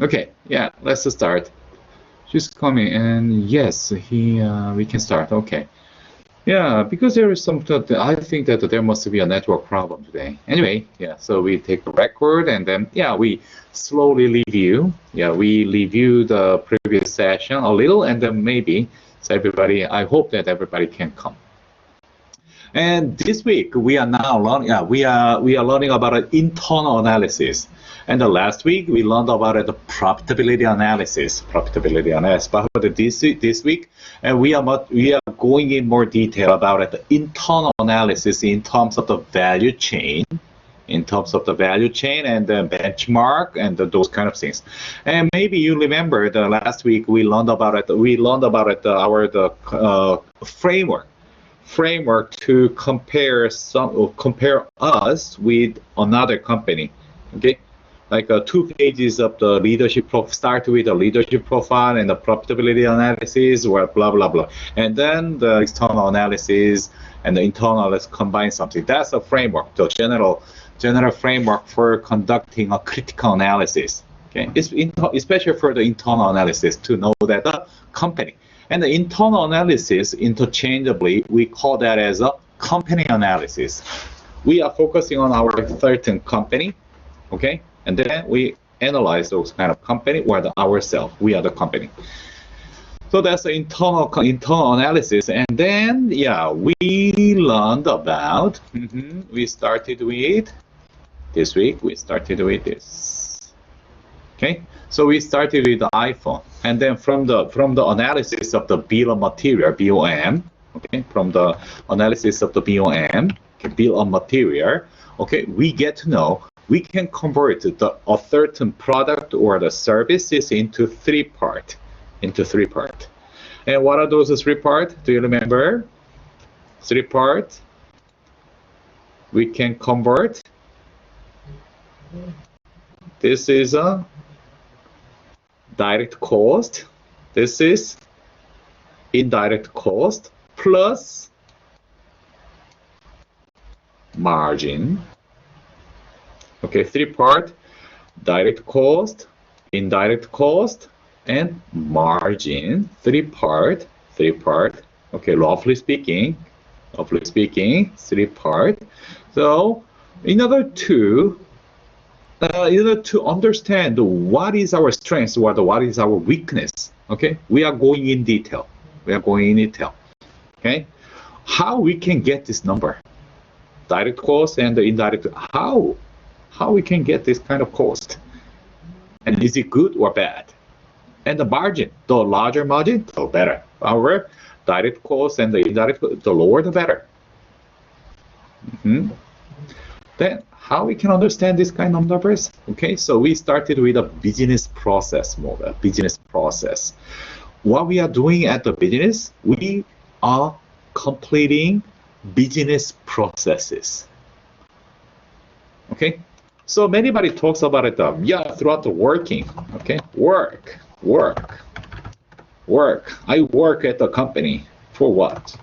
Okay, yeah, let's start. She's coming, and yes, we can start. Okay. Yeah, because there is some, I think that there must be a network problem today. Anyway, yeah, so we take the record and then, yeah, we slowly review. Yeah, we review the previous session a little and then maybe, so everybody, I hope that everybody can come. And this week we are now learning, we are learning about an internal analysis. And the last week we learned about the profitability analysis. But this week, and we are going in more detail about the internal analysis in terms of the value chain. In terms of the value chain and the benchmark and those kind of things. And maybe you remember the last week we learned about it. We learned about it our framework to compare us with another company. Okay, like 2 pages of the leadership start with the leadership profile and the profitability analysis, or blah blah blah, and then the external analysis and the internal analysis combine something. That's a framework, the general framework for conducting a critical analysis. Okay, especially for the internal analysis, to know that the company. And the internal analysis, interchangeably, we call that as a company analysis. We are focusing on our certain company, okay? And then we analyze those kind of company, or ourselves. We are the company. So that's the internal analysis. And then, yeah, we learned about, we started with, this week, we started with this. Okay, so we started with the iPhone, and then from the analysis of the bill of material, BOM, okay, from the analysis of the BOM, okay, bill of material, okay, we get to know we can convert a certain product or the services into three parts. And what are those three parts? Do you remember? 3 parts we can convert. This is a direct cost. This is indirect cost plus margin. Okay, 3 parts: direct cost, indirect cost, and margin. 3 parts. Okay, roughly speaking, 3 parts. So in order to understand what is our strength or what is our weakness, okay, we are going in detail. Okay, how we can get this number, direct cost and the indirect, how we can get this kind of cost, and is it good or bad? And the margin, the larger margin, the better. However, direct cost and the indirect, the lower the better. Then how we can understand this kind of numbers? Okay, so we started with a business process model. What we are doing at the business, we are completing business processes. Okay, so anybody talks about it, throughout the working. Okay, work. I work at the company for what?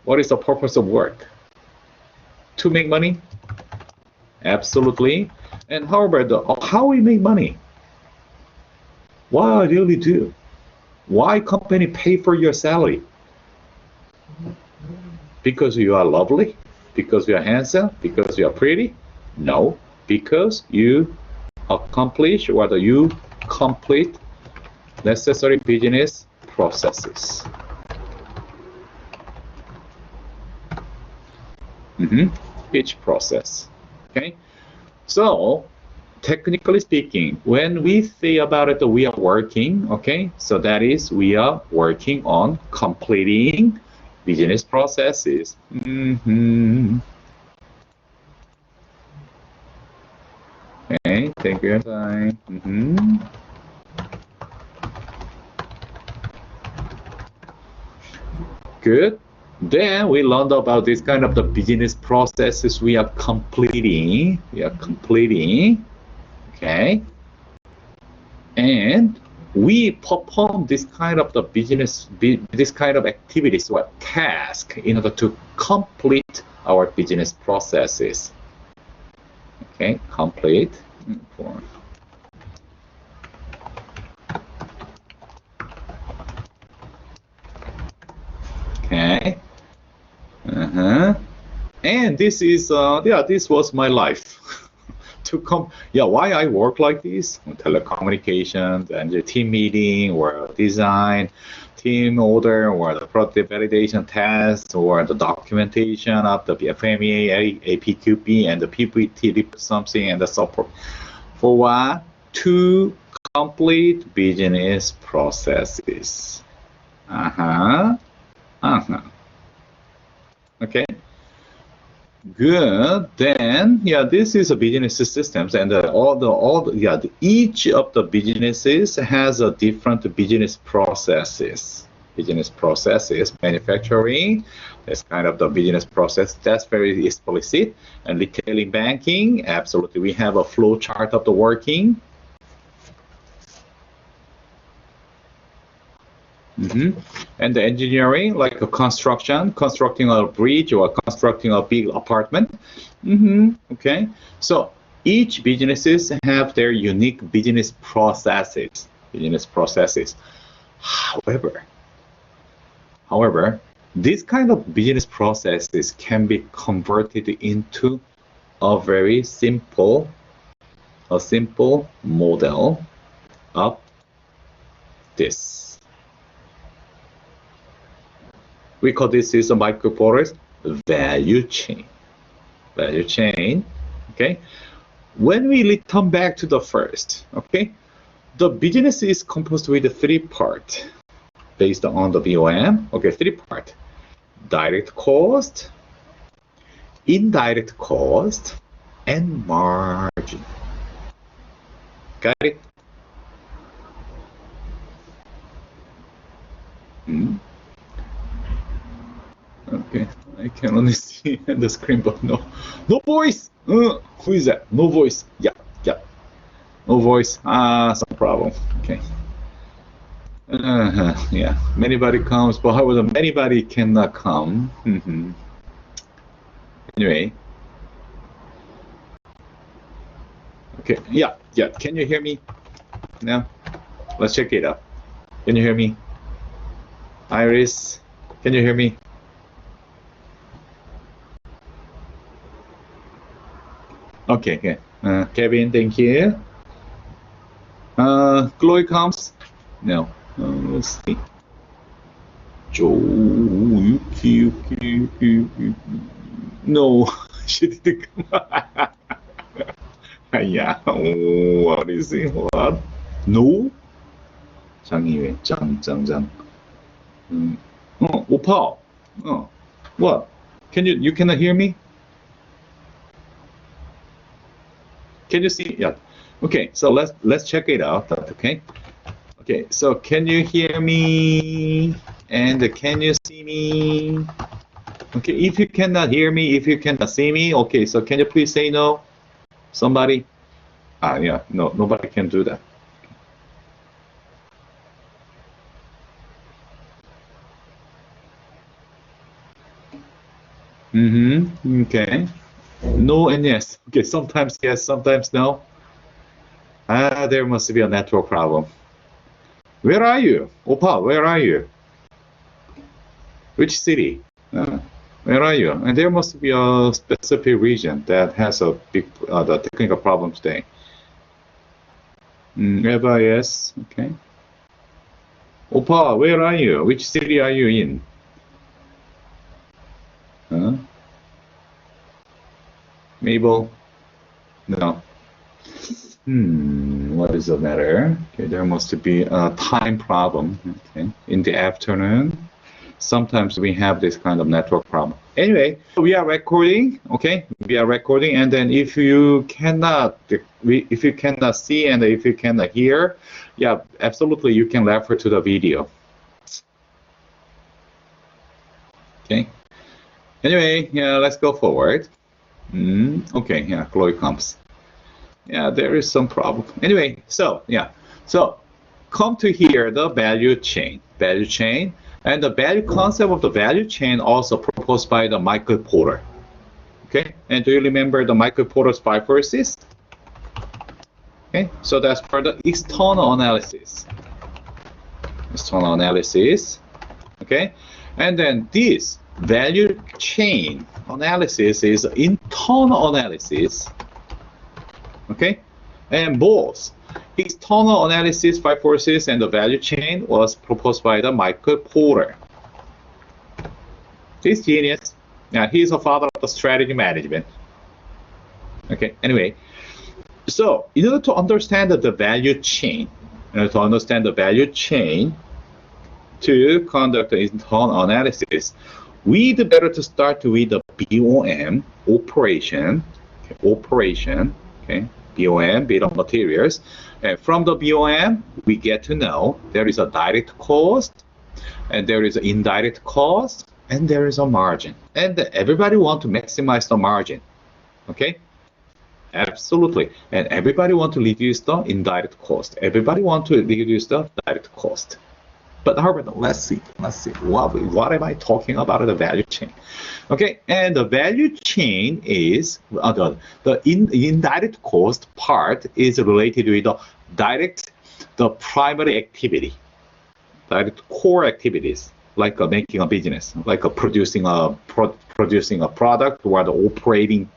What is the purpose of work? To make money? Absolutely. And how about how we make money? What I really do? Why company pay for your salary? Because you are lovely? Because you are handsome? Because you are pretty? No, because you accomplish or you complete necessary business processes. Each process. Okay, so technically speaking, when we say about it, we are working. Okay, so that is, we are working on completing business processes. Okay, take your time. Good. Then we learned about this kind of the business processes we are completing. Okay, and we perform this kind of the this kind of activities or task in order to complete our business processes. Okay, complete. And this is, this was my life. Why I work like this, telecommunications and the team meeting or design, team order or the product validation test or the documentation of the FMEA, APQP and the PPT something and the support. For what? To complete business processes. Okay. Good. Then, this is a business systems, and each of the businesses has a different business processes. Business processes, manufacturing, that's kind of the business process. That's very explicit. And retailing, banking, absolutely. We have a flow chart of the working. And the engineering, like a constructing a bridge or constructing a big apartment. Okay, so each businesses have their unique business processes. However, this kind of business processes can be converted into a very simple model of this. We call this is a microprocess value chain. Okay. When we return back to the first, okay, the business is composed with 3 parts based on the BOM. Okay, 3 parts: direct cost, indirect cost, and margin. Got it? Okay, I can only see the screen, but no voice. Who is that? No voice. Yeah, no voice. Some problem. Okay. Anybody comes, but however, anybody cannot come. Anyway. Okay. Yeah. Can you hear me? Now, let's check it out. Can you hear me? Iris, can you hear me? Okay. Kevin, thank you. Chloe comes? No. Let's see. Joe, Yuki. No, she didn't come. Yeah. What is it? What? No? 장이외, 장. 오빠. What? You cannot hear me? Can you see? Yeah. Okay, so let's check it out. Okay. Okay, so can you hear me? And can you see me? Okay, if you cannot hear me, if you cannot see me, okay, so can you please say no? Somebody? Yeah, no, nobody can do that. Okay. No and yes. Okay, sometimes yes, sometimes no. There must be a network problem. Where are you? Opa, where are you? Which city? Where are you? And there must be a specific region that has a big the technical problem today. Eva, yes. Okay. Opa, where are you? Which city are you in? Mabel? No. What is the matter? Okay, there must be a time problem. Okay, in the afternoon, sometimes we have this kind of network problem. Anyway, we are recording. Okay, we are recording, and then if you cannot see and if you cannot hear, yeah, absolutely, you can refer to the video. Okay. Anyway, yeah, let's go forward. Okay, yeah, Chloe comes. Yeah, there is some problem. Anyway, so come to here, the value chain, and the value concept of the value chain also proposed by the Michael Porter. Okay, and do you remember the Michael Porter's 5 forces? Okay, so that's for the external analysis. Okay, and then this value chain analysis is internal analysis, okay? And both external analysis by forces and the value chain was proposed by the Michael Porter. This genius, yeah, he's a father of the strategy management. Okay, anyway, so in order to understand the value chain, to conduct the internal analysis, we'd better to start with the BOM, operation, okay, BOM, bill of materials. And from the BOM, we get to know there is a direct cost, and there is an indirect cost, and there is a margin. And everybody wants to maximize the margin, okay? Absolutely. And everybody wants to reduce the indirect cost. Everybody wants to reduce the direct cost. But however, let's see. What am I talking about? The value chain. Okay, and the value chain is the indirect cost part is related with the primary activity, direct core activities, like making a business, like producing a product or the operating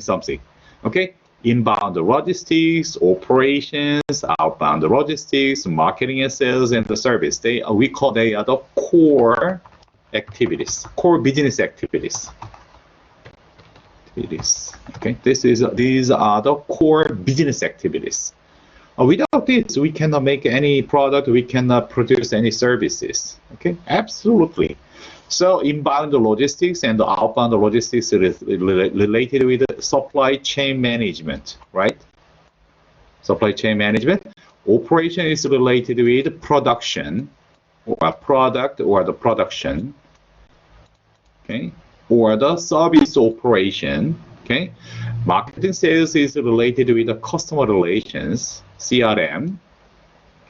something. Okay, inbound logistics, operations, outbound logistics, marketing and sales, and the service. They are the core activities, core business activities. Okay, these are the core business activities. Without this, we cannot make any product. We cannot produce any services. Okay, absolutely. So inbound logistics and outbound logistics is related with supply chain management, right? Supply chain management. Operation is related with production, or product, or the production, okay, or the service operation, okay. Marketing sales is related with the customer relations, CRM,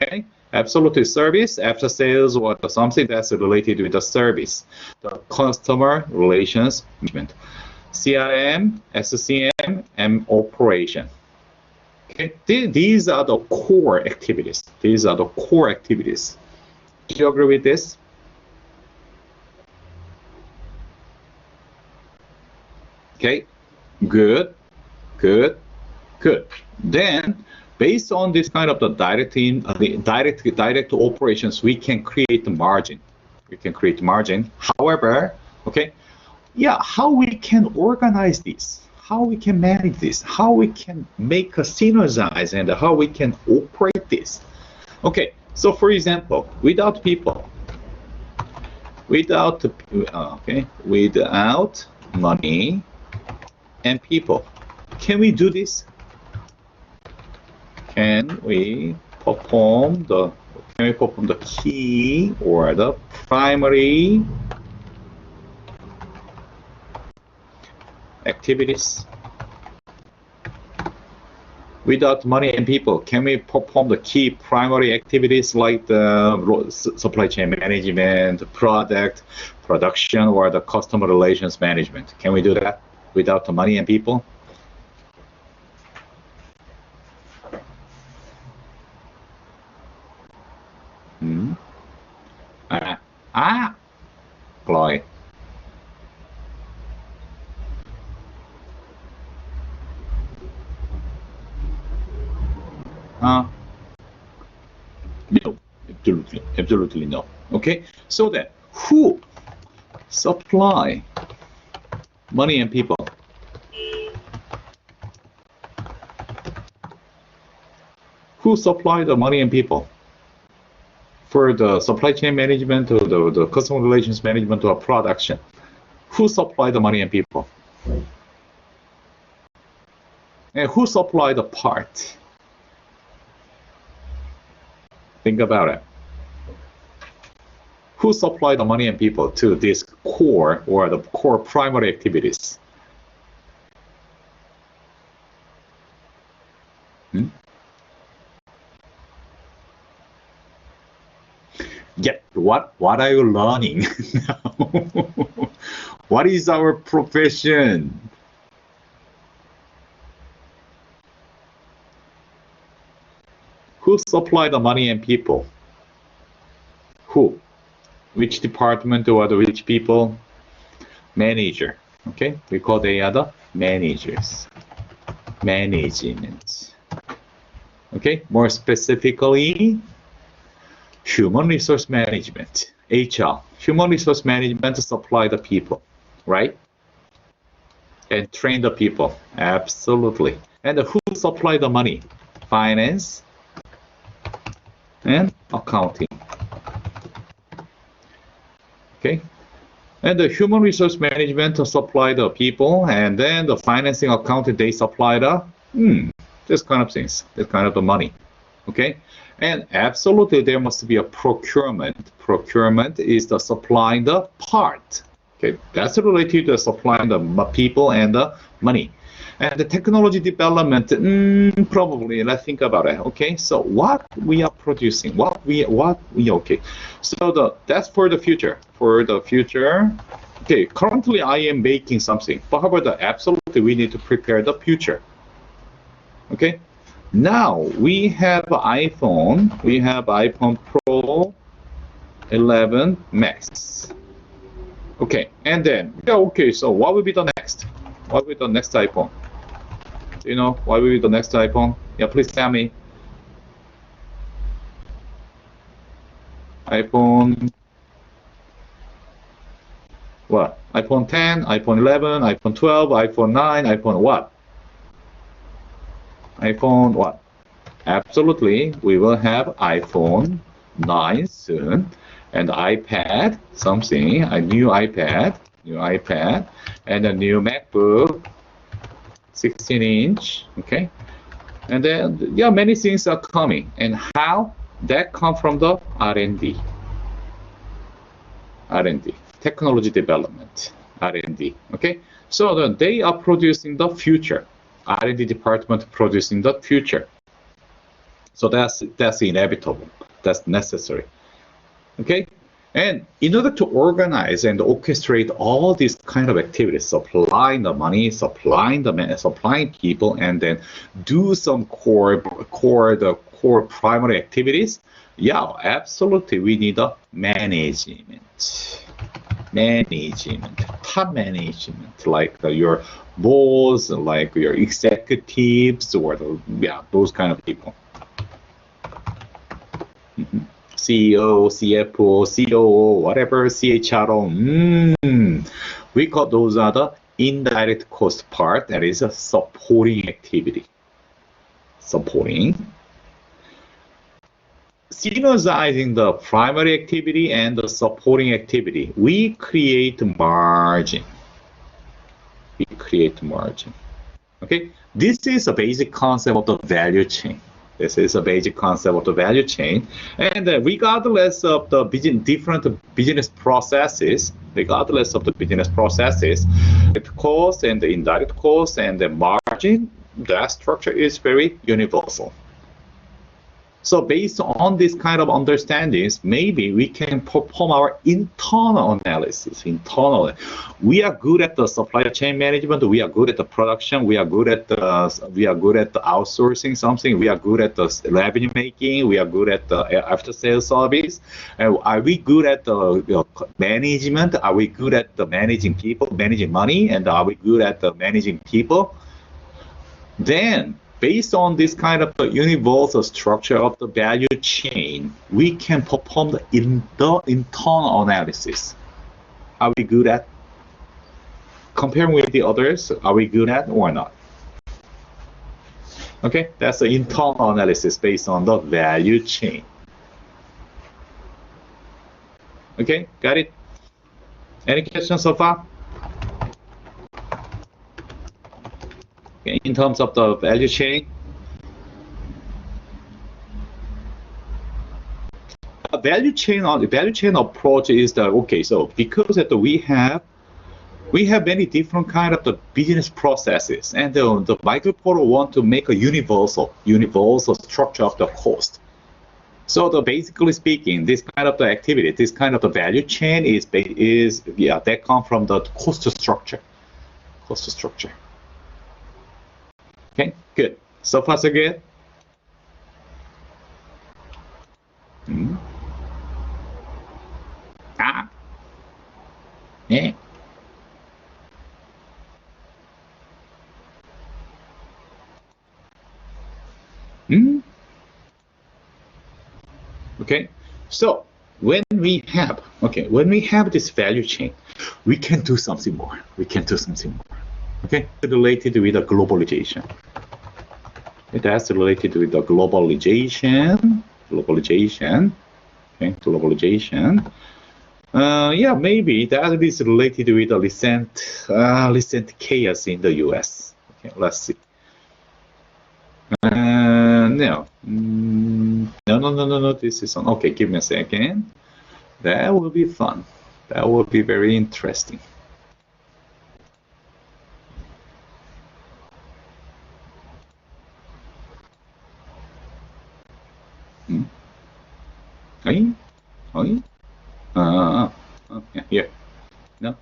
okay. Absolutely, service, after sales, or something that's related with the service, the customer relations management, CRM, SCM, and operation. Okay, these are the core activities. Do you agree with this? Okay, good. Then, based on this kind of the direct operations, we can create the margin. However, okay, yeah, how we can organize this, how we can manage this, how we can make a synergize, and how we can operate this. Okay, so for example, without money and people, can we do this? Can we perform the key or the primary activities? Without money and people, can we perform the key primary activities like the supply chain management, product production, or the customer relations management? Can we do that without the money and people? Chloe. No, absolutely no. Okay, so then who supply money and people? Who supply the money and people for the supply chain management, or the customer relations management, or production? Who supply the money and people? And who supply the part? Think about it. Who supply the money and people to this core, or the core primary activities? Yet, what are you learning now? What is our profession? Who supply the money and people? Who? Which department, or the which people? manager. Okay, we call they are the managers. Management. Okay, more specifically, human resource management, HR. Human resource management to supply the people, right? And train the people, absolutely. And who supply the money? Finance and accounting. Okay, and the human resource management to supply the people, and then the financing accounting they supply the this kind of things, this kind of the money. Okay, and absolutely there must be a procurement. Procurement is the supplying the part. Okay, that's related to supplying the people and the money. And the technology development, probably, let's think about it. Okay, so what we are producing, okay. So that's for the future. For the future, okay, currently I am making something, but how about the absolutely we need to prepare the future. Okay, now we have iPhone Pro 11 Max. Okay, and then, okay, so what will be the next? What will be the next iPhone? Do you know what will be the next iPhone? Yeah, please tell me. iPhone, what? iPhone 10, iPhone 11, iPhone 12, iPhone 9, iPhone what? iPhone what? Absolutely, we will have iPhone 9 soon, and iPad, something, a new iPad, and a new MacBook, 16-inch, okay? And then, yeah, many things are coming. And how? That come from the R&D, technology development, R&D, okay? So then they are producing the future. R&D department producing the future. So that's inevitable. That's necessary. Okay? And in order to organize and orchestrate all these kind of activities, supplying the money, supplying people, and then do some core primary activities, yeah, absolutely, we need a management, top management, like your boss, like your executives, or those kind of people. CEO, CFO, COO, whatever, CHRO. We call those are the indirect cost part, that is a supporting activity. Synergizing the primary activity and the supporting activity, we create margin. Okay, this is a basic concept of the value chain. And regardless of the different business processes, the cost and the indirect cost and the margin, that structure is very universal. So based on this kind of understandings, maybe we can perform our internal analysis. We are good at the supply chain management. We are good at the production. We are good at the outsourcing something. We are good at the revenue making. We are good at the after sales service. And are we good at the management? Are we good at the managing people, managing money? And are we good at the managing people? Then, based on this kind of universal structure of the value chain, we can perform the internal analysis. Are we good at? Comparing with the others, are we good at or not? Okay, that's the internal analysis based on the value chain. Okay, got it? Any questions so far? In terms of the value chain, a value chain approach is the okay. So because that we have many different kind of the business processes, and the microportal want to make a universal structure of the cost. So basically speaking, this kind of the activity, this kind of the value chain is that come from the cost structure. Okay, good. So far, so good. Yeah. Okay, so when we have this value chain, we can do something more. Okay, related with the globalization. That's related with the globalization. Okay, globalization. Yeah, maybe that is related with the recent chaos in the U.S. Okay, let's see. No. No. This is on. Okay, give me a second. That will be fun. That will be very interesting. Okay. Yeah, here. No.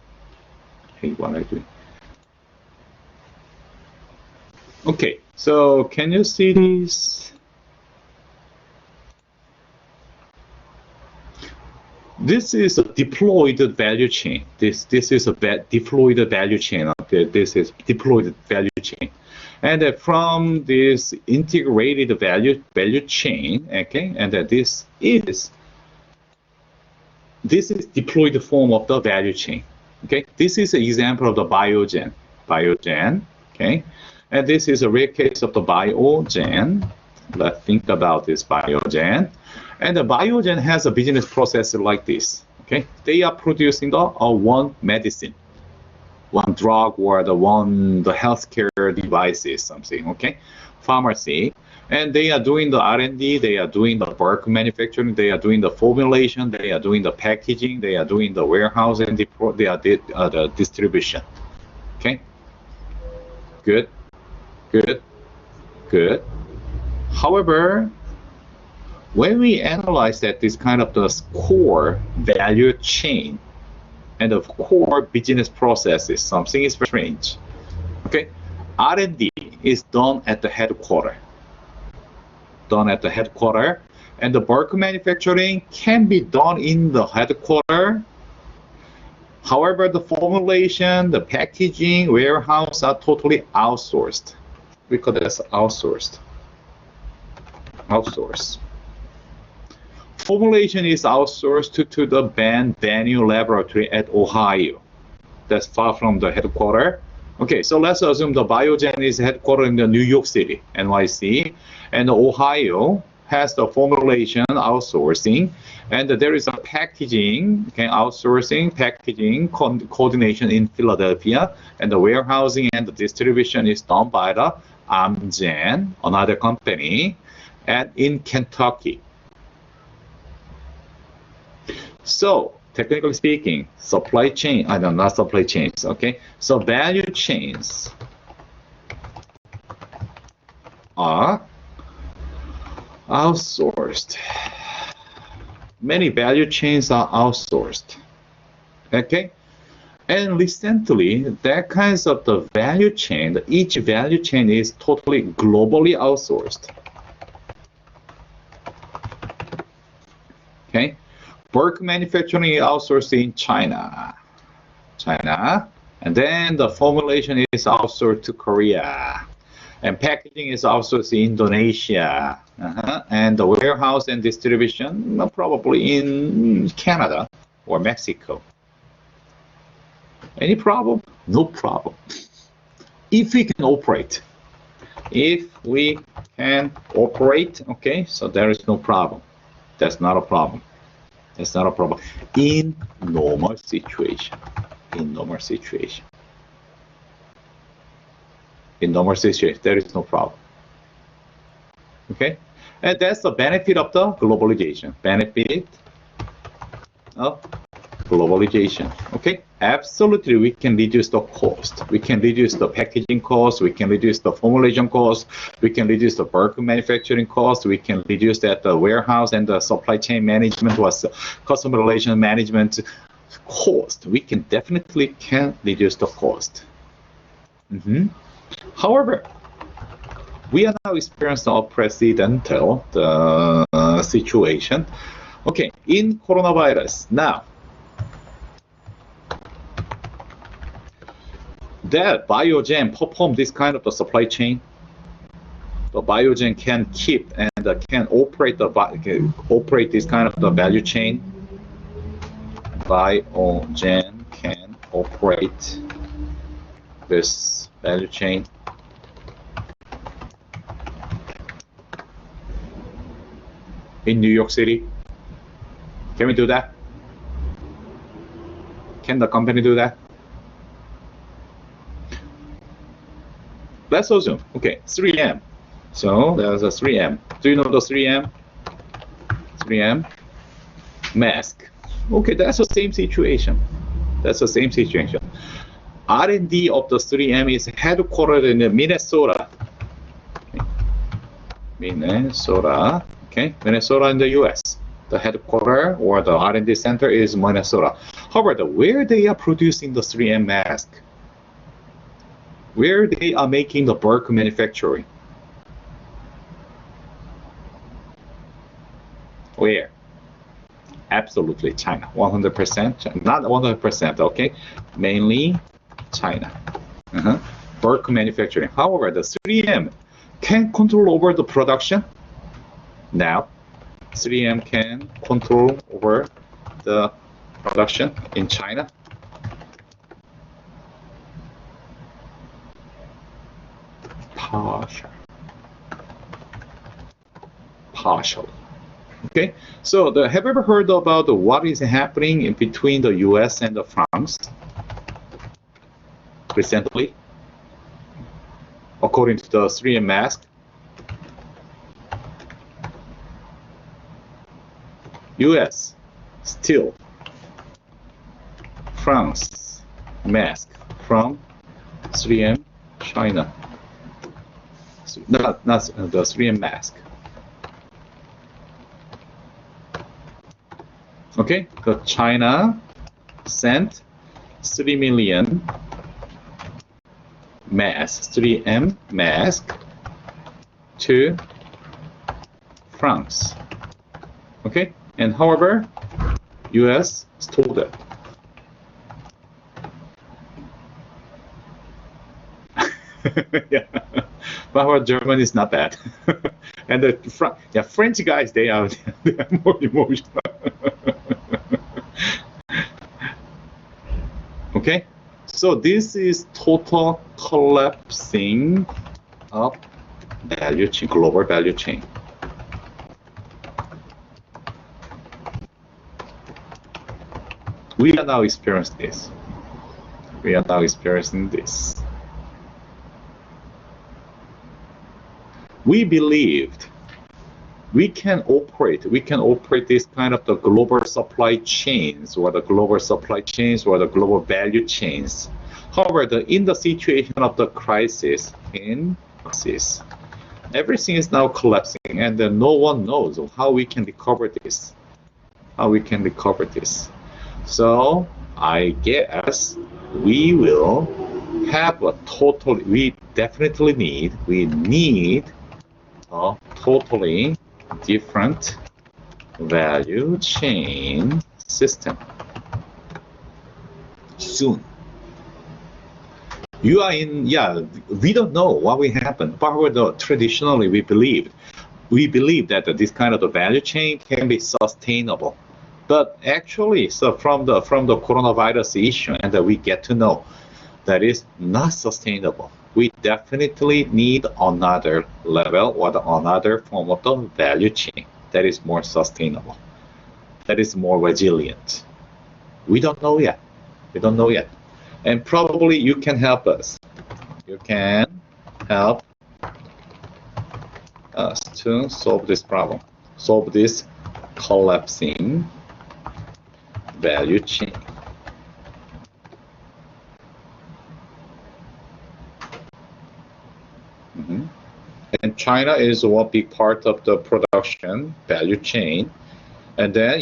Hey, what are you doing? Okay, so can you see this? This is a deployed value chain. This is a deployed value chain. Okay, this is deployed value chain, and from this integrated value chain. Okay, and this is deployed form of the value chain. Okay, this is an example of the biogen. Okay, and this is a rare case of the biogen. Let's think about this biogen. And the biogen has a business process like this. Okay, they are producing the one medicine, one drug, or the healthcare devices, something. Okay, pharmacy, and they are doing the R&D, they are doing the bulk manufacturing, they are doing the formulation, they are doing the packaging, they are doing the warehouse, and they are the distribution. Okay, good. However, when we analyze that this kind of the core value chain and of core business processes, something is very strange. Okay, R&D is done at the headquarters. And the bulk manufacturing can be done in the headquarters. However, the formulation, the packaging, warehouse are totally outsourced. We call this outsourced. Formulation is outsourced to the Banyu laboratory at Ohio. That's far from the headquarters. Okay, so let's assume the Biogen is headquartered in the New York City, NYC, and Ohio has the formulation outsourcing, and there is a packaging, outsourcing, packaging coordination in Philadelphia, and the warehousing and the distribution is done by the Amgen, another company, and in Kentucky. So, technically speaking, supply chain, not supply chains, okay? So value chains are outsourced. Many value chains are outsourced, okay? And recently, that kinds of the value chain, each value chain is totally globally outsourced. Okay? Bulk manufacturing is outsourced in China, and then the formulation is outsourced to Korea, and packaging is outsourced in Indonesia, and the warehouse and distribution probably in Canada or Mexico. Any problem? No problem. If we can operate, okay, so there is no problem. That's not a problem. In normal situation. There is no problem. Okay? And that's the benefit of the globalization. Okay? Absolutely, we can reduce the cost. We can reduce the packaging cost. We can reduce the formulation cost. We can reduce the bulk manufacturing cost. We can reduce that the warehouse and the supply chain management or customer relation management cost. We can definitely reduce the cost. However, we are now experiencing a precedental situation. Okay, in coronavirus now. That Biogen performed this kind of the supply chain. the Biogen can keep and can operate operate this kind of the value chain. Biogen can operate this value chain. In New York City. Can we do that? Can the company do that? Let's assume, okay, 3M. So there's a 3M. Do you know the 3M? 3M mask. Okay, that's the same situation. That's the same situation. R&D of the 3M is headquartered in Minnesota. Okay. Minnesota. Okay, Minnesota in the U.S. The headquarters or the R&D center is Minnesota. However, where they are producing the 3M mask, where they are making the bulk manufacturing, where? Absolutely China, 100%, not 100%, okay? Mainly China. Bulk manufacturing. However, the 3M can control over the production. Now, 3M can control over the production in China. Partial. Okay, so have you ever heard about what is happening in between the US and France recently? According to the 3M mask, US still France mask from 3M China. Not the 3M mask. Okay, the China sent 3 million masks, 3M mask to France. Okay, and however, US stole it. Yeah, but our German is not bad. And the French guys, they are more emotional. Okay, so this is total collapsing of value chain, global value chain. We are now experiencing this. We are now experiencing this. We believed we can operate this kind of the global supply chains or the global value chains. However, in the situation of the crisis, everything is now collapsing, and no one knows how we can recover this. So I guess we will have a we need a totally different value chain system soon. We don't know what will happen, but traditionally we believe that this kind of the value chain can be sustainable. But actually, so from the coronavirus issue, and we get to know that is not sustainable. We definitely need another level or another form of the value chain that is more sustainable, that is more resilient. We don't know yet. And probably you can help us. You can help us to solve this problem, solve this collapsing value chain. And China is one big part of the production value chain. And then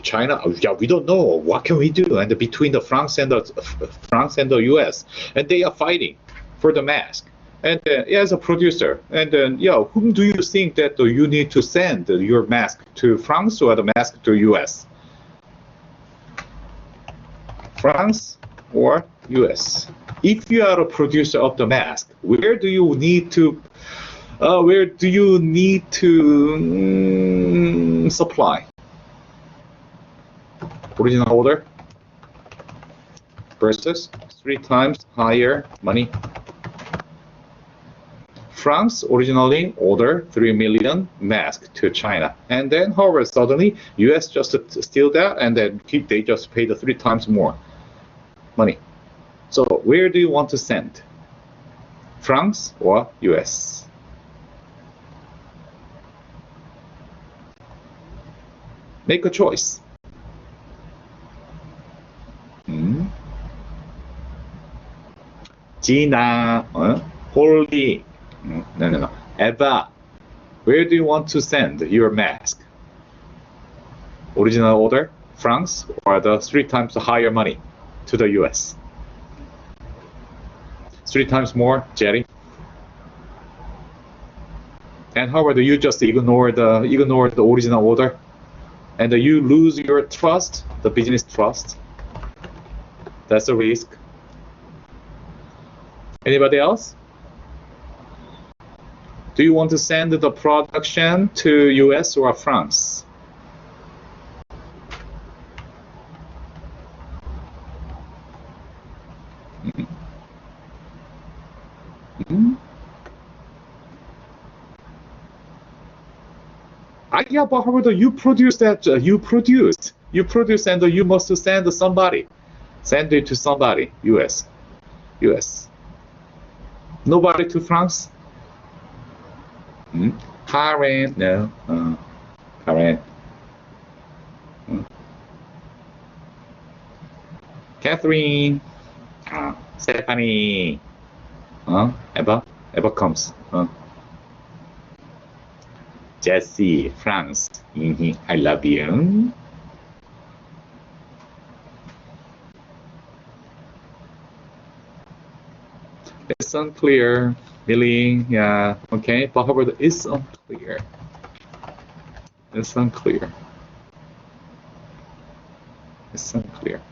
China, we don't know what can we do. And between the France and the US, and they are fighting for the mask. And as a producer, and then whom do you think that you need to send your mask to, France or the mask to US? France or US? If you are a producer of the mask, where do you need to Where do you need to supply? Original order versus 3 times higher money. France originally ordered 3 million masks to China, and then however suddenly US just steal that, and then they just pay the 3 times more money. So where do you want to send? France or US? Make a choice. Gina, Holy, no. Eva, where do you want to send your mask? Original order, France, or the 3 times higher money to the US? 3 times more, Jerry? And how about you just ignore the original order, and you lose your trust, the business trust? That's a risk. Anybody else? Do you want to send the production to US or France? Yeah, but however, you produce that, you produce, and you must send somebody. Send it to somebody, US. Nobody to France? Karen, no. Karen. Catherine. Stephanie. Eva comes. Jesse, France. I love you. It's unclear. Billy, yeah, okay, but however, it's unclear. It's unclear.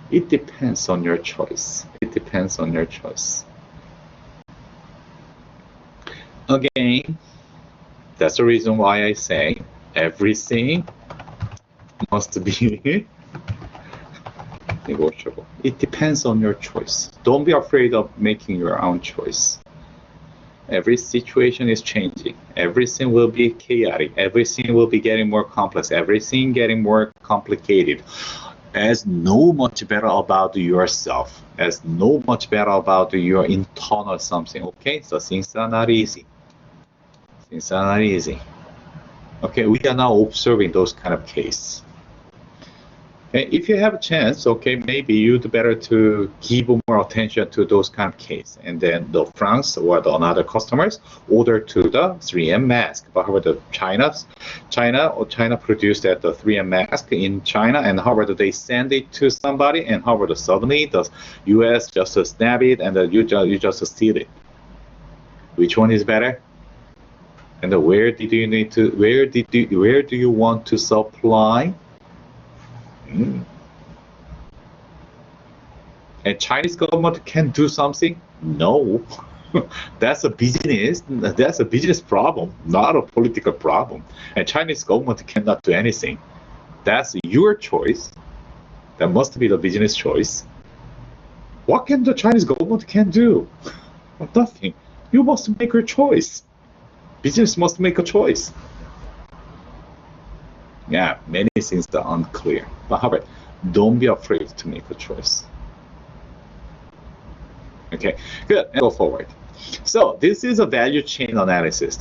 It depends on your choice. Again, that's the reason why I say everything must be negotiable. It depends on your choice. Don't be afraid of making your own choice. Every situation is changing. Everything will be chaotic. Everything will be getting more complex. Everything getting more complicated. As know much better about yourself. As know much better about your internal something. Okay, so things are not easy. Okay, we are now observing those kind of cases. Okay, if you have a chance, okay, maybe you'd better to give more attention to those kind of cases, and then the France or the another customers order to the 3M mask. But however, China produced that the 3M mask in China, and however they send it to somebody, and however suddenly the US just snap it, and you just steal it. Which one is better? And where do you want to supply? And Chinese government can do something? No. That's a business problem, not a political problem. And Chinese government cannot do anything. That's your choice. That must be the business choice. What can the Chinese government can do? Nothing. You must make your choice. Business must make a choice. Yeah, many things are unclear. But however, don't be afraid to make a choice. Okay, good. And go forward. So this is a value chain analysis.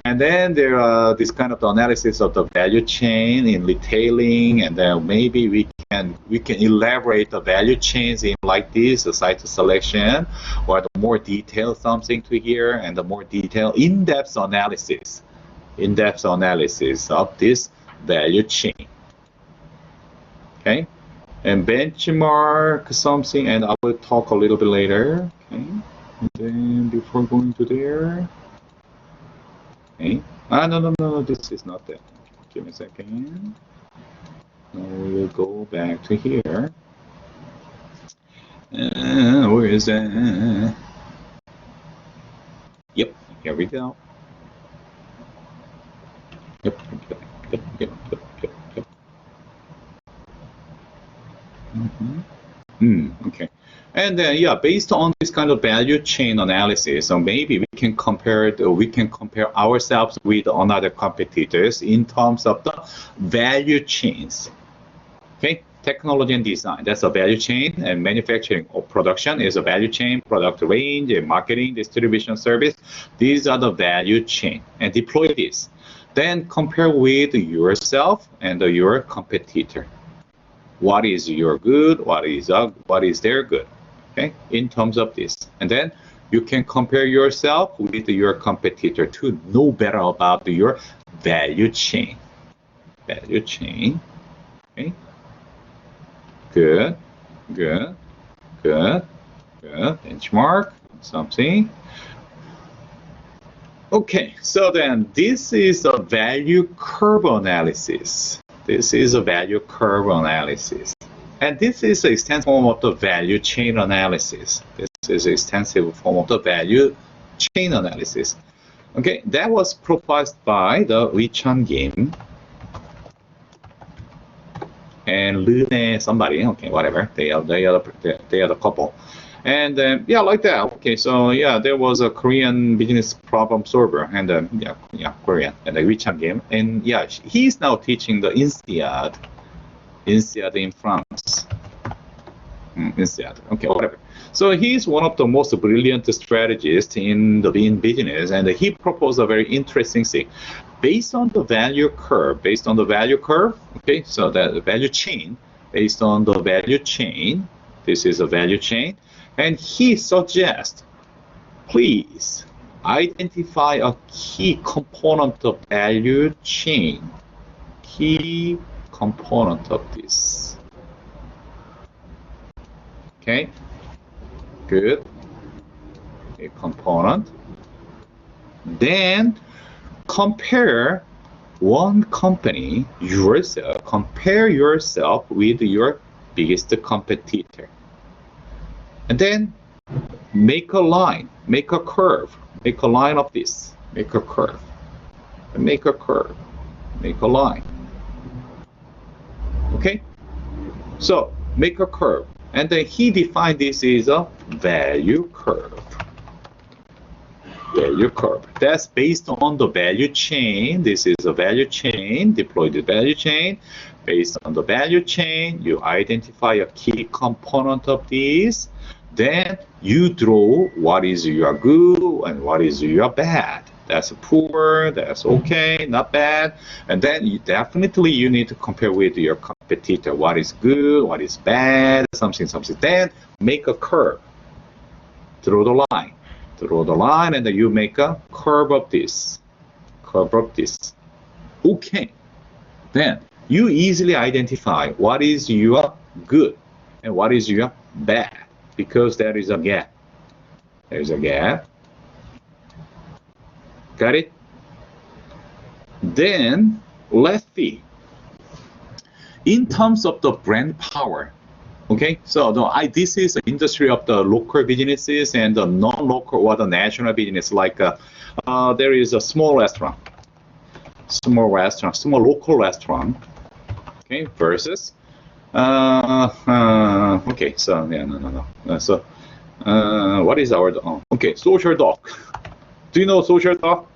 And then there are this kind of analysis of the value chain in retailing, and then maybe we can elaborate the value chains in like this, the site selection, or the more detailed something to here, and the more detailed in-depth analysis of this value chain. Okay, and benchmark something, and I will talk a little bit later. Okay, and then before going to there. Okay. No, this is not that. Give me a second. We'll go back to here. Where is that? Here we go. Yep. Okay. And then, yeah, based on this kind of value chain analysis, so maybe we can compare ourselves with another competitors in terms of the value chains. Okay, technology and design, that's a value chain, and manufacturing or production is a value chain, product range, and marketing, distribution, service. These are the value chain, and deploy this. Then compare with yourself and your competitor. What is your good? What is their good? Okay, in terms of this, and then you can compare yourself with your competitor to know better about your value chain. Value chain. Okay. Good. Benchmark something. Okay, so then this is a value curve analysis. And this is an extensive form of the value chain analysis. Okay, that was proposed by the Wee-Chan Kim and Lune somebody. Okay, whatever. They are the couple. And yeah, like that. Okay, so yeah, there was a Korean business problem solver, and Korean, and the Wee-Chan Kim, and yeah, he's now teaching the INSEAD in France. INSEAD. Okay, whatever. So he's one of the most brilliant strategists in business, and he proposed a very interesting thing. Based on the value curve, okay, so the value chain, based on the value chain, this is a value chain, and he suggests, please identify a key component of value chain. Key component of this. Okay, good. A component. Then compare one company yourself. Compare yourself with your biggest competitor, and then make a line, make a curve, make a line of this. Make a curve. Make a curve. Make a line. Okay, so make a curve, and then he defined this as a value curve. Value curve. That's based on the value chain. This is a value chain. Deploy the value chain. Based on the value chain, you identify a key component of this. Then you draw what is your good and what is your bad. That's poor, that's okay, not bad. And then you need to compare with your competitor. What is good, what is bad, something. Then make a curve. Draw the line, and then you make a curve of this. Okay. Then you easily identify what is your good and what is your bad, because there is a gap. Got it? Then let's see. In terms of the brand power, okay, so this is the industry of the local businesses and the non-local or the national business. Like there is a small local restaurant, okay, versus okay, so yeah, no. So what is our okay, social dog? Do you know social dog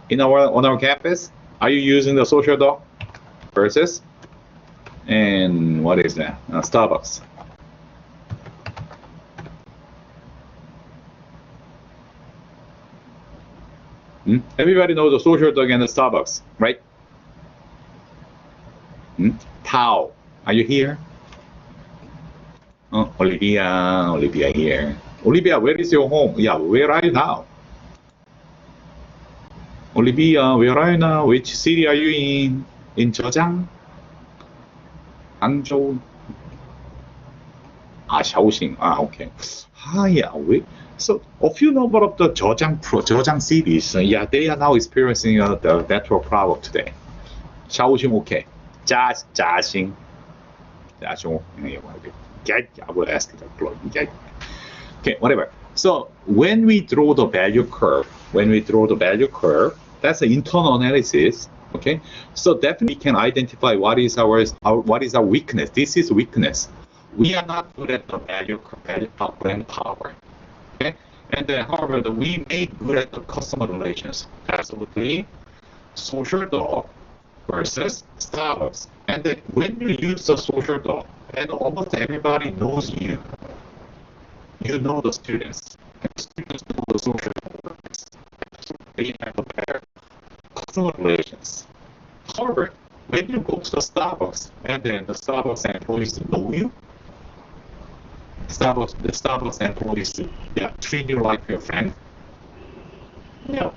on our campus? Are you using the social dog versus? And what is that? Starbucks. Everybody knows the social dog and the Starbucks, right? Tao, are you here? Oh, Olivia here. Olivia, where is your home? Yeah, where are you now? Olivia, where are you now? Which city are you in? In Zhejiang? Hangzhou? Shaoxing. Okay. Yeah. So a few number of the Zhejiang cities, yeah, they are now experiencing the network problem today. Shaoxing, okay. Jiaxing. I will ask it. Okay, whatever. So when we draw the value curve, when we draw the value curve, that's an internal analysis. Okay, so definitely can identify what is our weakness. This is weakness. We are not good at the value brand power. Okay, and then however, we may good at the customer relations. Absolutely, social dog versus Starbucks. And then when you use the social dog, and almost everybody knows you. You know the students. And the students know the social workers. They have a better customer relations. However, when you go to the Starbucks and then the Starbucks employees know you, the Starbucks employees treat you like your friend. Yeah.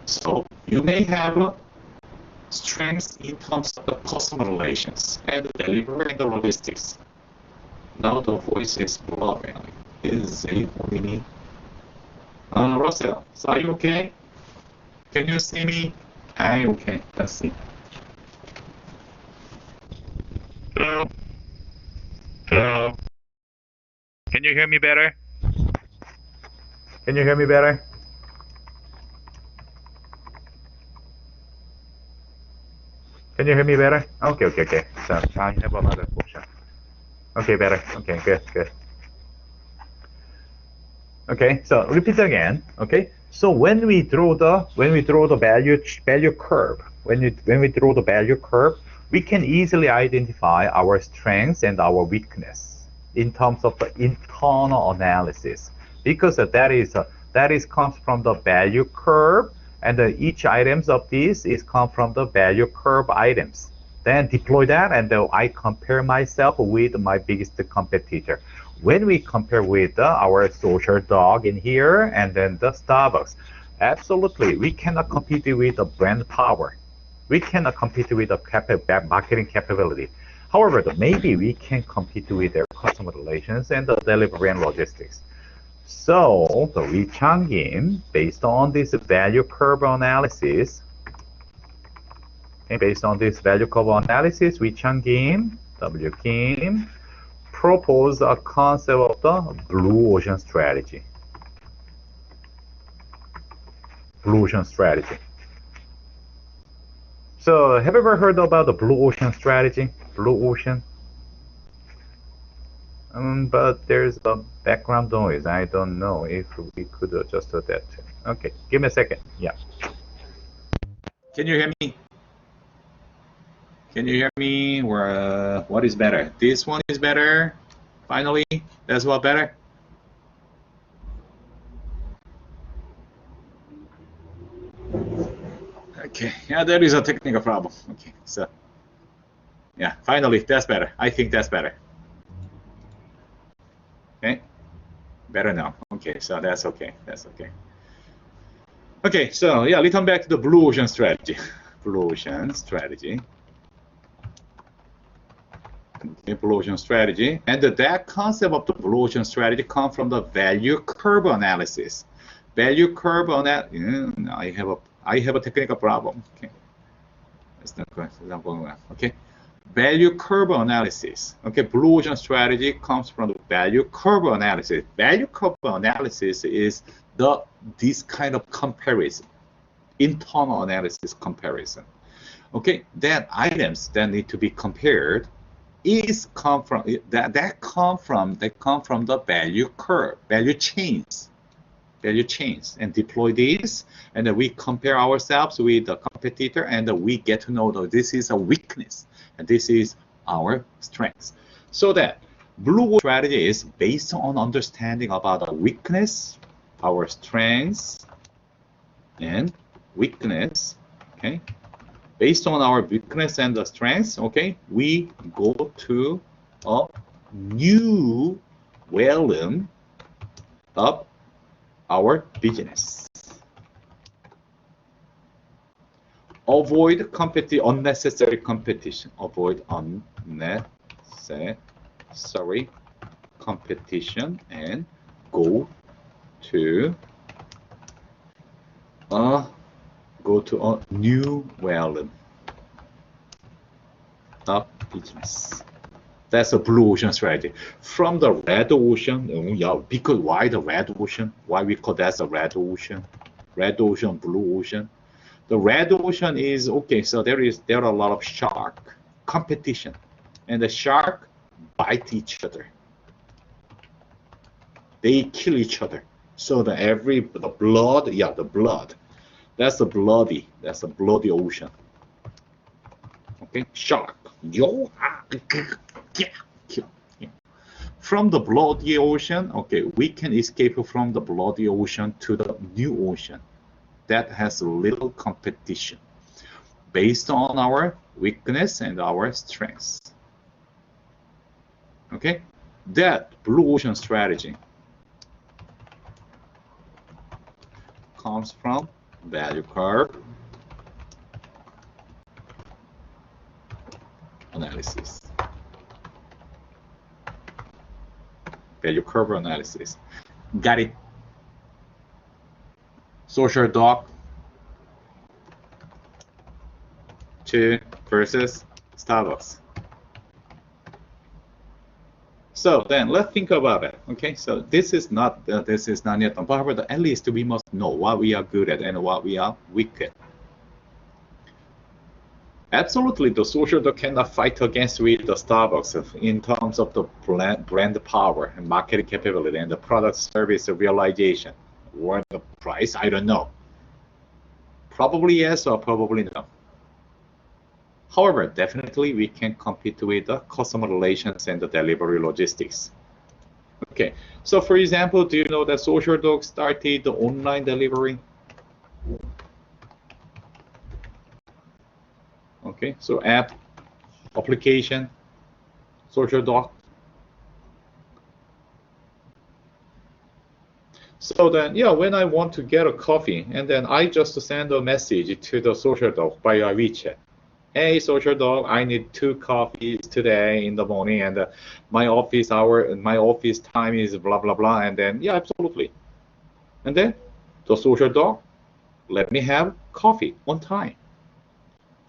So you may have strengths in terms of the customer relations and the delivery and the logistics. Now the voice is blurring. Is it for me? Russell, so are you okay? Can you see me? I'm okay. Let's see. Hello? Hello? Can you hear me better? Can you hear me better? Can you hear me better? Okay. So I have another question. Okay, better. Okay, good. Okay, so repeat again. Okay, so when we draw the value curve, when we draw the value curve, we can easily identify our strengths and our weakness in terms of the internal analysis, because that is comes from the value curve, and each items of this is come from the value curve items. Then deploy that, and I compare myself with my biggest competitor. When we compare with our social dog in here and then the Starbucks, absolutely, we cannot compete with the brand power. We cannot compete with the marketing capability. However, maybe we can compete with their customer relations and the delivery and logistics. So the Wichang, based on this value curve analysis, Wichang, W. Kim, propose a concept of the blue ocean strategy. So have you ever heard about the blue ocean strategy? Blue ocean? But there's a background noise. I don't know if we could adjust that. Okay, give me a second. Yeah. Can you hear me? Can you hear me? What is better? This one is better. Finally, that's what better. Okay, yeah, there is a technical problem. Okay, so yeah, finally, that's better. I think that's better. Okay, better now. Okay, so that's okay. Okay, so yeah, return back to the blue ocean strategy. Blue ocean strategy. Okay, blue ocean strategy, and that concept of the blue ocean strategy comes from the value curve analysis. Value curve analysis. I have a technical problem. Okay, that's not going well. Okay, value curve analysis. Okay, blue ocean strategy comes from the value curve analysis. Value curve analysis is this kind of comparison, internal analysis comparison. Okay, then items that need to be compared come from the value curve, value chains, and deploy these, and then we compare ourselves with the competitor, and we get to know that this is a weakness and this is our strengths. So that blue strategy is based on understanding about our weakness, our strengths, and weakness. Okay. Based on our weakness and the strengths, okay, we go to a new realm of our business. Avoid unnecessary competition. Avoid unnecessary competition and go to a new realm of business. That's a blue ocean strategy. From the red ocean, because why the red ocean? Why we call that the red ocean? red ocean, blue ocean. The red ocean is okay. So there are a lot of shark competition, and the shark bite each other. They kill each other. So the blood, yeah, the blood. That's the bloody ocean. Okay, shark. Yo, yeah, kill. From the bloody ocean, okay, we can escape from the bloody ocean to the new ocean that has little competition based on our weakness and our strengths. Okay, that blue ocean strategy comes from value curve analysis. Value curve analysis. Got it? Social dog 2 versus Starbucks. So then let's think about it. Okay, so this is not yet done, but at least we must know what we are good at and what we are weak at. Absolutely, the social dog cannot fight against with the Starbucks in terms of the brand power and marketing capability and the product service realization. Or the price, I don't know. Probably yes or probably no. However, definitely we can compete with the customer relations and the delivery logistics. Okay, so for example, do you know that Social Dog started the online delivery? Okay, so app, application, Social Dog. So then, yeah, when I want to get a coffee, and then I just send a message to the Social Dog via WeChat. Hey, Social Dog, I need 2 coffees today in the morning, and my office time is blah blah blah, and then yeah, absolutely. And then the Social Dog let me have coffee on time.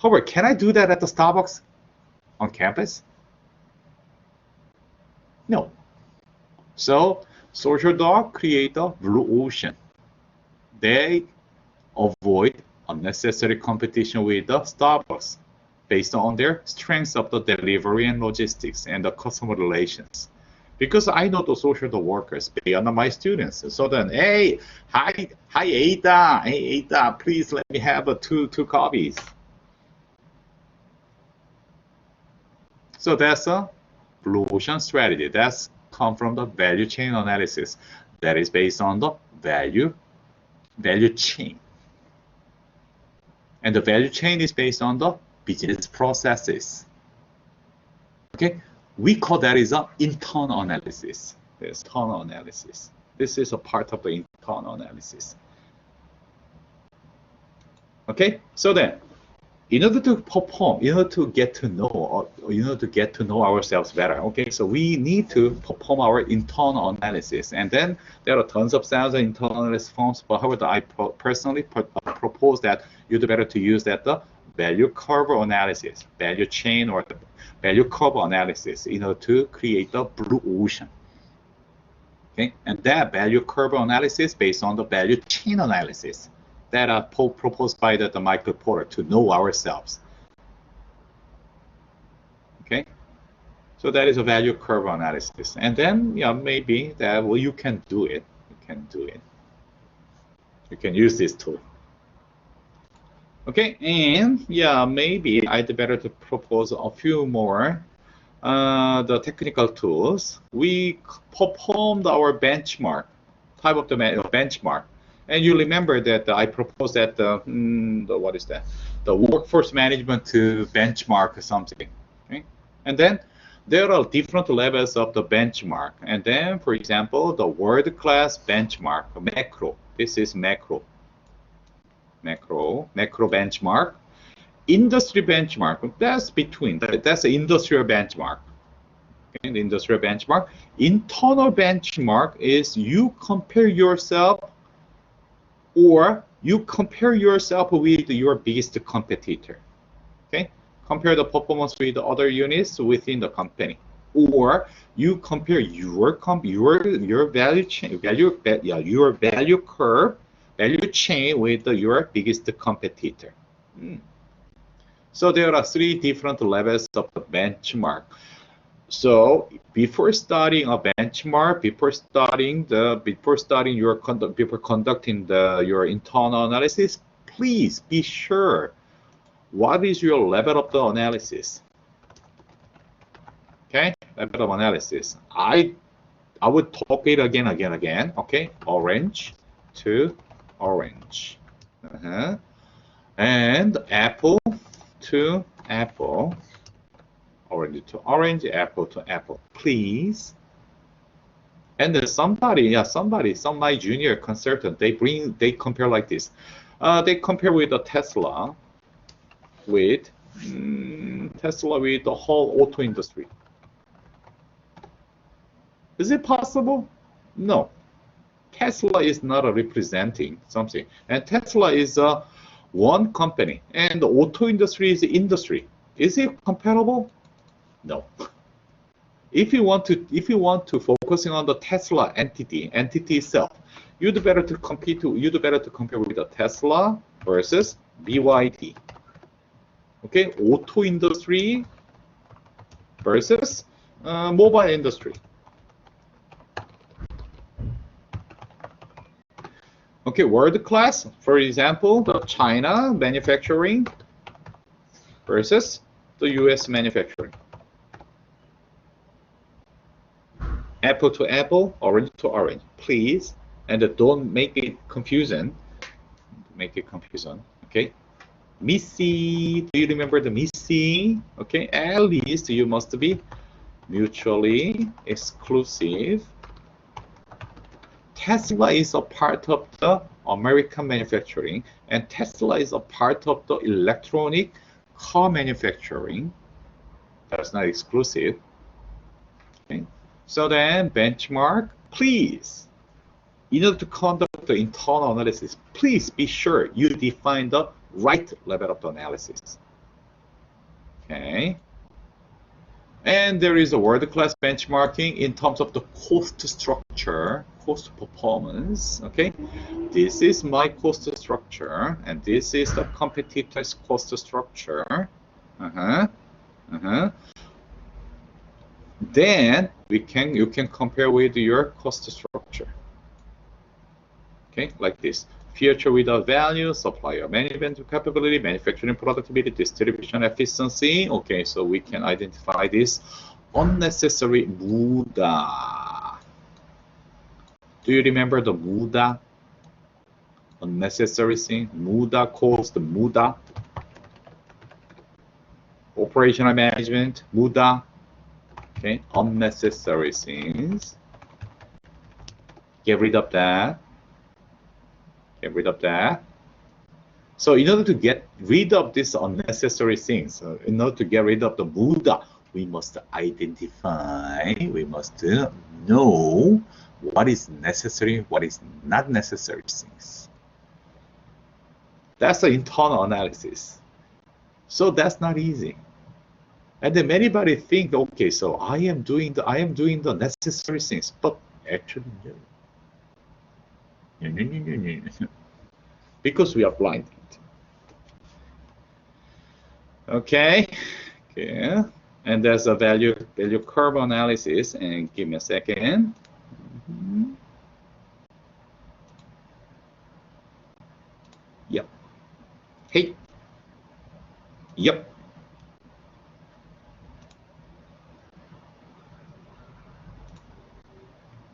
However, can I do that at the Starbucks on campus? No. So Social Dog create a blue ocean. They avoid unnecessary competition with the Starbucks based on their strengths of the delivery and logistics and the customer relations. Because I know the Social Dog workers, they are not my students. So then, hey, hi Ada, hey Ada, please let me have two coffees. So that's a blue ocean strategy. That's come from the value chain analysis. That is based on the value chain. And the value chain is based on the business processes. Okay, we call that is an internal analysis. This internal analysis. This is a part of the internal analysis. Okay, so then, in order to perform, in order to get to know ourselves better, okay, so we need to perform our internal analysis. And then there are tons of thousands of internal analysis forms, but however, I personally propose that you'd better to use that the value curve analysis, value chain or the value curve analysis in order to create the blue ocean. Okay, and that value curve analysis based on the value chain analysis that are proposed by the Michael Porter to know ourselves. Okay, so that is a value curve analysis, and then yeah, maybe that well, you can do it. You can use this tool. Okay, and yeah, maybe I'd better to propose a few more the technical tools. We performed our benchmark, type of the benchmark. And you remember that I proposed that what is that? The workforce management to benchmark something. Okay? And then there are different levels of the benchmark. And then, for example, the world-class benchmark, macro. This is macro benchmark. Industry benchmark, that's between. That's the industrial benchmark. Okay? The industrial benchmark. Internal benchmark is you compare yourself or you compare yourself with your biggest competitor. Okay, compare the performance with the other units within the company, or you compare your value chain, your value curve value chain with your biggest competitor. So there are 3 different levels of the benchmark. So before starting a benchmark, before conducting your internal analysis, please be sure what is your level of the analysis. Okay, level of analysis. I would talk it again. Okay, orange to orange, and apple to apple. Orange to orange, apple to apple, please. And then some my junior consultant, they compare like this. They compare with the Tesla, with the whole auto industry. Is it possible? No. Tesla is not representing something, and Tesla is one company, and the auto industry is the industry. Is it comparable? No. If you want to focusing on the Tesla entity itself, you'd better to compare with the Tesla versus BYD. Okay, auto industry versus mobile industry. Okay, world class, for example, the China manufacturing versus the US manufacturing. Apple to apple, orange to orange, please. And don't make it confusing. Okay. Missy, do you remember the Missy? Okay, at least you must be mutually exclusive. Tesla is a part of the American manufacturing, and Tesla is a part of the electronic car manufacturing. That's not exclusive. Okay. So then benchmark, please. In order to conduct the internal analysis, please be sure you define the right level of the analysis. Okay. And there is a world-class benchmarking in terms of the cost structure, cost performance. Okay. This is my cost structure, and this is the competitor's cost structure. Then you can compare with your cost structure. Okay, like this. Future without value, supplier management capability, manufacturing productivity, distribution efficiency. Okay, so we can identify this unnecessary 무다. Do you remember the 무다? Unnecessary thing. 무다 cost, 무다. Operational management, 무다. Okay, unnecessary things. Get rid of that. Get rid of that. So in order to get rid of these unnecessary things, in order to get rid of the 무다, we must identify, we must know what is necessary, what is not necessary things. That's the internal analysis. So that's not easy. And then anybody think, okay, so I am doing the necessary things, but actually no. Because we are blinded. Okay. And there's a value curve analysis, and give me a second. Yep. Hey. Yep.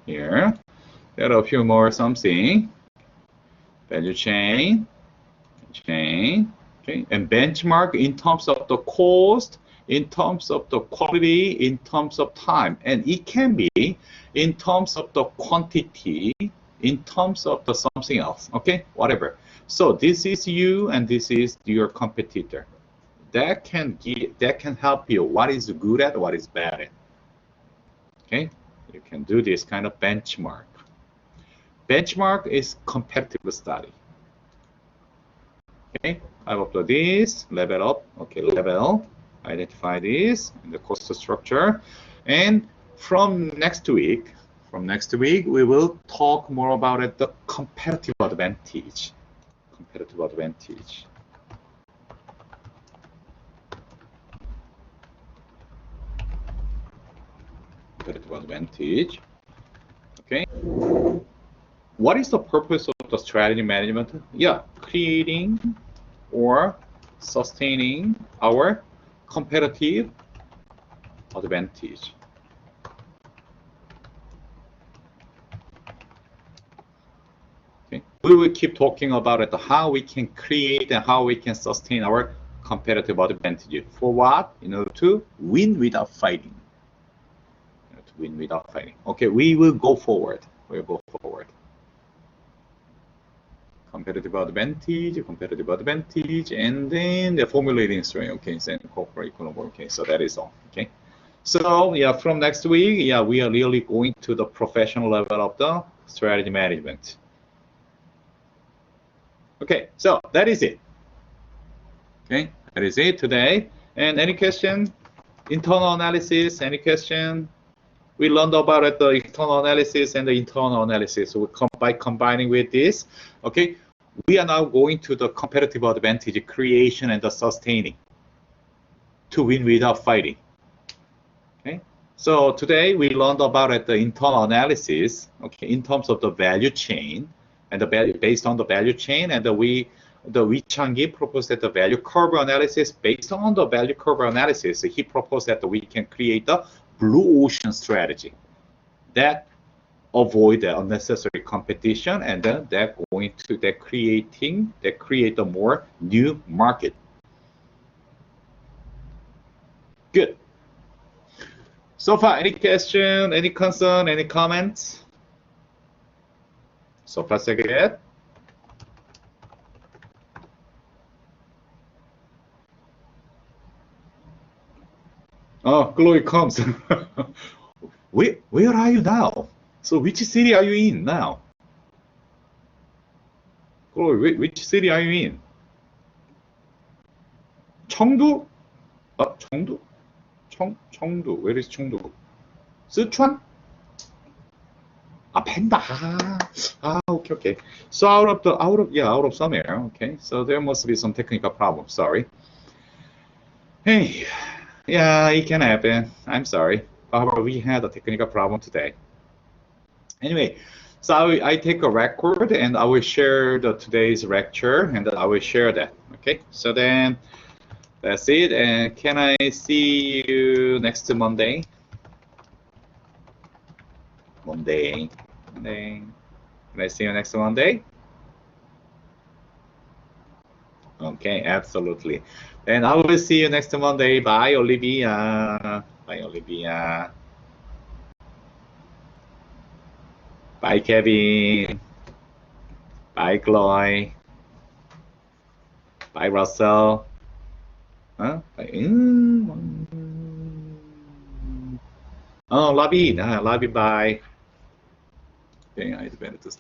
Here, there are a few more something. Value chain, okay, and benchmark in terms of the cost, in terms of the quality, in terms of time, and it can be in terms of the quantity, in terms of the something else, okay, whatever. So this is you, and this is your competitor. That can help you what is good at, what is bad at. Okay. You can do this kind of benchmark. Benchmark is competitive study. Okay, I upload this, level up, okay, level, identify this, and the cost structure. And from next week, we will talk more about it, the competitive advantage. advantage. Competitive advantage. Competitive advantage. Okay. What is the purpose of the strategy management? Yeah, creating or sustaining our competitive advantage. Okay. We will keep talking about it, how we can create and how we can sustain our competitive advantage. For what? In order to win without fighting. To win without fighting. Okay, we will go forward. We'll go forward. Competitive advantage, and then the formulating strain. Okay, so corporate economy. Okay, so that is all. Okay. So yeah, from next week, yeah, we are really going to the professional level of the strategy management. Okay, so that is it. Okay, that is it today. And any question? Internal analysis, any question? We learned about it, the external analysis and the internal analysis. So by combining with this, okay, we are now going to the competitive advantage creation and the sustaining to win without fighting. Okay, so today we learned about it, the internal analysis, okay, in terms of the value chain and the value based on the value chain, and the Wee Chang Gi proposed that the value curve analysis based on the value curve analysis, he proposed that we can create the blue ocean strategy that avoid the unnecessary competition, and then they're going to create a more new market. Good. So far, any question, any concern, any comments? So far, so good. Oh, Chloe comes. Where are you now? So which city are you in now? Chloe, which city are you in? 청두? 청두? 청두. Where is 청두? Sichuan? Panda. Okay. So out of somewhere. Okay. So there must be some technical problem. Sorry. Hey. Yeah, it can happen. I'm sorry. However, we had a technical problem today. Anyway, so I take a record and I will share today's lecture, and I will share that. Okay. So then that's it. And can I see you next Monday? Monday. Can I see you next Monday? Okay, absolutely. And I will see you next Monday. Bye, Olivia. Bye, Olivia. Bye, Kevin. Bye, Chloe. Bye, Russell. Huh? Oh, love you. Love you. Bye. Okay, I better to